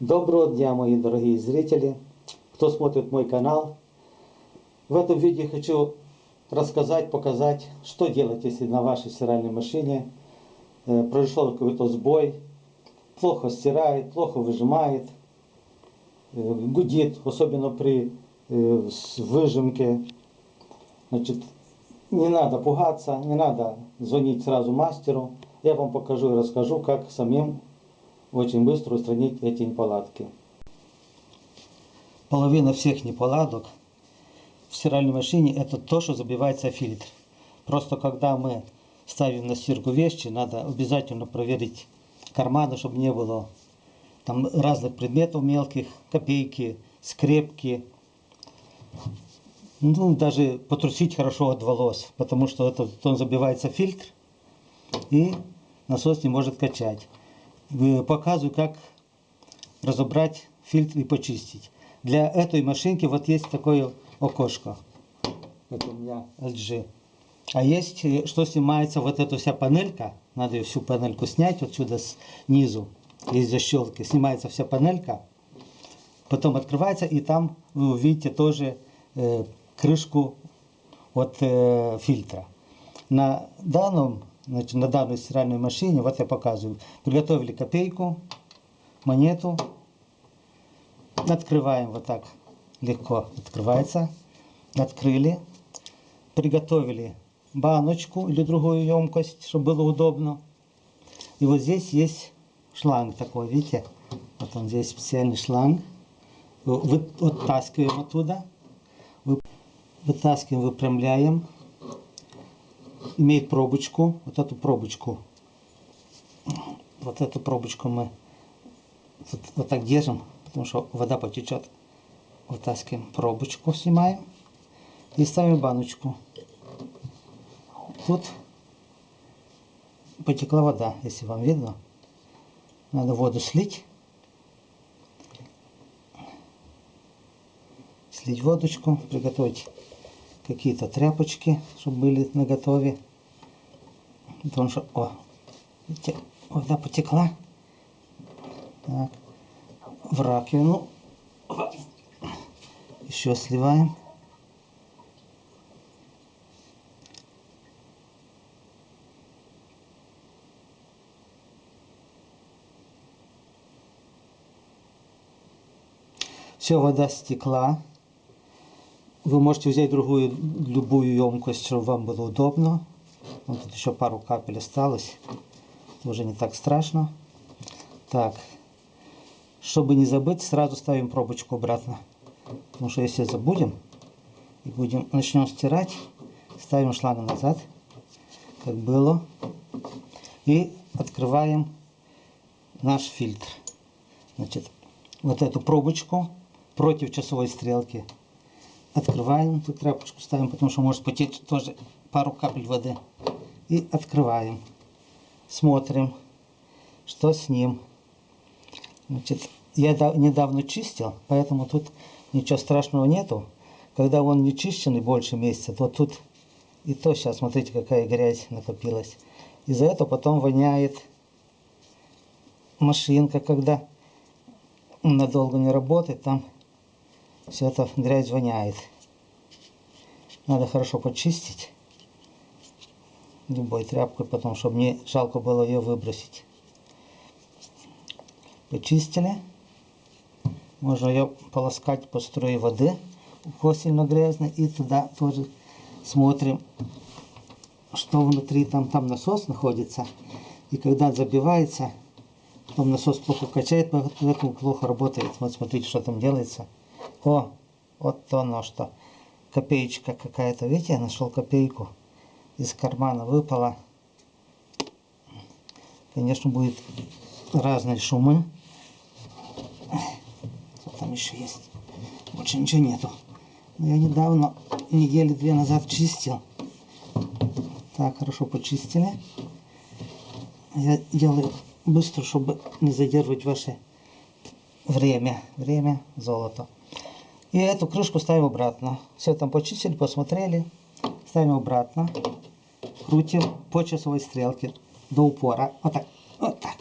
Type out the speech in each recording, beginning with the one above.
Доброго дня, мои дорогие зрители, кто смотрит мой канал. В этом видео хочу рассказать, показать, что делать, если на вашей стиральной машине произошел какой-то сбой, плохо стирает, плохо выжимает, гудит, особенно при выжимке. Значит, не надо пугаться, не надо звонить сразу мастеру. Я вам покажу и расскажу, как самим очень быстро устранить эти неполадки. Половина всех неполадок в стиральной машине это то, что забивается фильтр. Просто когда мы ставим на стирку вещи, надо обязательно проверить карманы, чтобы не было там разных предметов мелких, копейки, скрепки. Ну, даже потрусить хорошо от волос, потому что он забивается фильтр и насос не может качать. Показываю, как разобрать фильтр и почистить. Для этой машинки вот есть такое окошко. Это у меня LG. А есть, что снимается вот эта вся панелька. Надо ее всю панельку снять вот сюда снизу. Есть защелки. Снимается вся панелька. Потом открывается, и там вы увидите тоже крышку от фильтра. На данной стиральной машине, вот я показываю, приготовили копейку, монету. Открываем вот так, легко открывается. Открыли. Приготовили баночку или другую емкость, чтобы было удобно. И вот здесь есть шланг такой, видите? Вот он здесь специальный шланг. Вытаскиваем оттуда. Вытаскиваем, выпрямляем. Имеет пробочку. Вот эту пробочку. Вот эту пробочку мы вот так держим, потому что вода потечет. Вытаскиваем пробочку, снимаем. И ставим баночку. Тут потекла вода, если вам видно. Надо воду слить. Слить водочку, приготовить какие-то тряпочки, чтобы были наготове. Потому что, видите, вода потекла. Так, в раковину. Еще сливаем. Все, вода стекла. Вы можете взять любую емкость, чтобы вам было удобно. Вот тут еще пару капель осталось. Это уже не так страшно. Так, чтобы не забыть, сразу ставим пробочку обратно. Потому что если забудем и начнем стирать, ставим шланг назад, как было. И открываем наш фильтр. Значит, вот эту пробочку против часовой стрелки. Открываем, тут тряпочку ставим, потому что может потечь тоже пару капель воды. И открываем. Смотрим, что с ним. Значит, я недавно чистил, поэтому тут ничего страшного нету. Когда он не чищенный больше месяца, то тут и то сейчас, смотрите, какая грязь накопилась. Из-за этого потом воняет машинка, когда надолго не работает, там все это грязь воняет. Надо хорошо почистить любой тряпкой потом, чтобы не жалко было ее выбросить. Почистили. Можно ее полоскать по струе воды, у сильно грязно, и туда тоже смотрим, что внутри. Там насос находится, и когда забивается, потом насос плохо качает, поэтому плохо работает. Вот смотрите, что там делается. Вот оно что. Копеечка какая-то, видите, я нашел копейку. Из кармана выпала. Конечно, будет разные шумы. Что там еще есть? Больше ничего нету. Но я недавно, недели 2 назад чистил. Так, хорошо почистили. Я делаю быстро, чтобы не задерживать ваше время. Время – золото. И эту крышку ставим обратно. Все там почистили, посмотрели. Ставим обратно. Крутим по часовой стрелке до упора. Вот так. Вот так.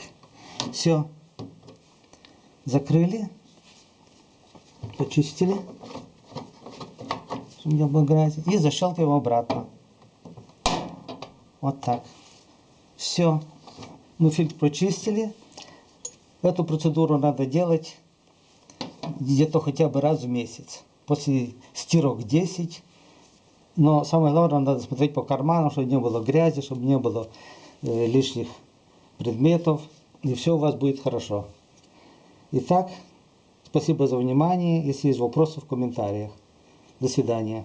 Все. Закрыли, почистили, чтобы не было грязи, и защелкиваем обратно. Вот так. Все. Мы фильтр прочистили. Эту процедуру надо делать где-то хотя бы раз в месяц. После стирок 10. Но самое главное, надо смотреть по карманам, чтобы не было грязи, чтобы не было лишних предметов. И все у вас будет хорошо. Итак, спасибо за внимание. Если есть вопросы, в комментариях. До свидания.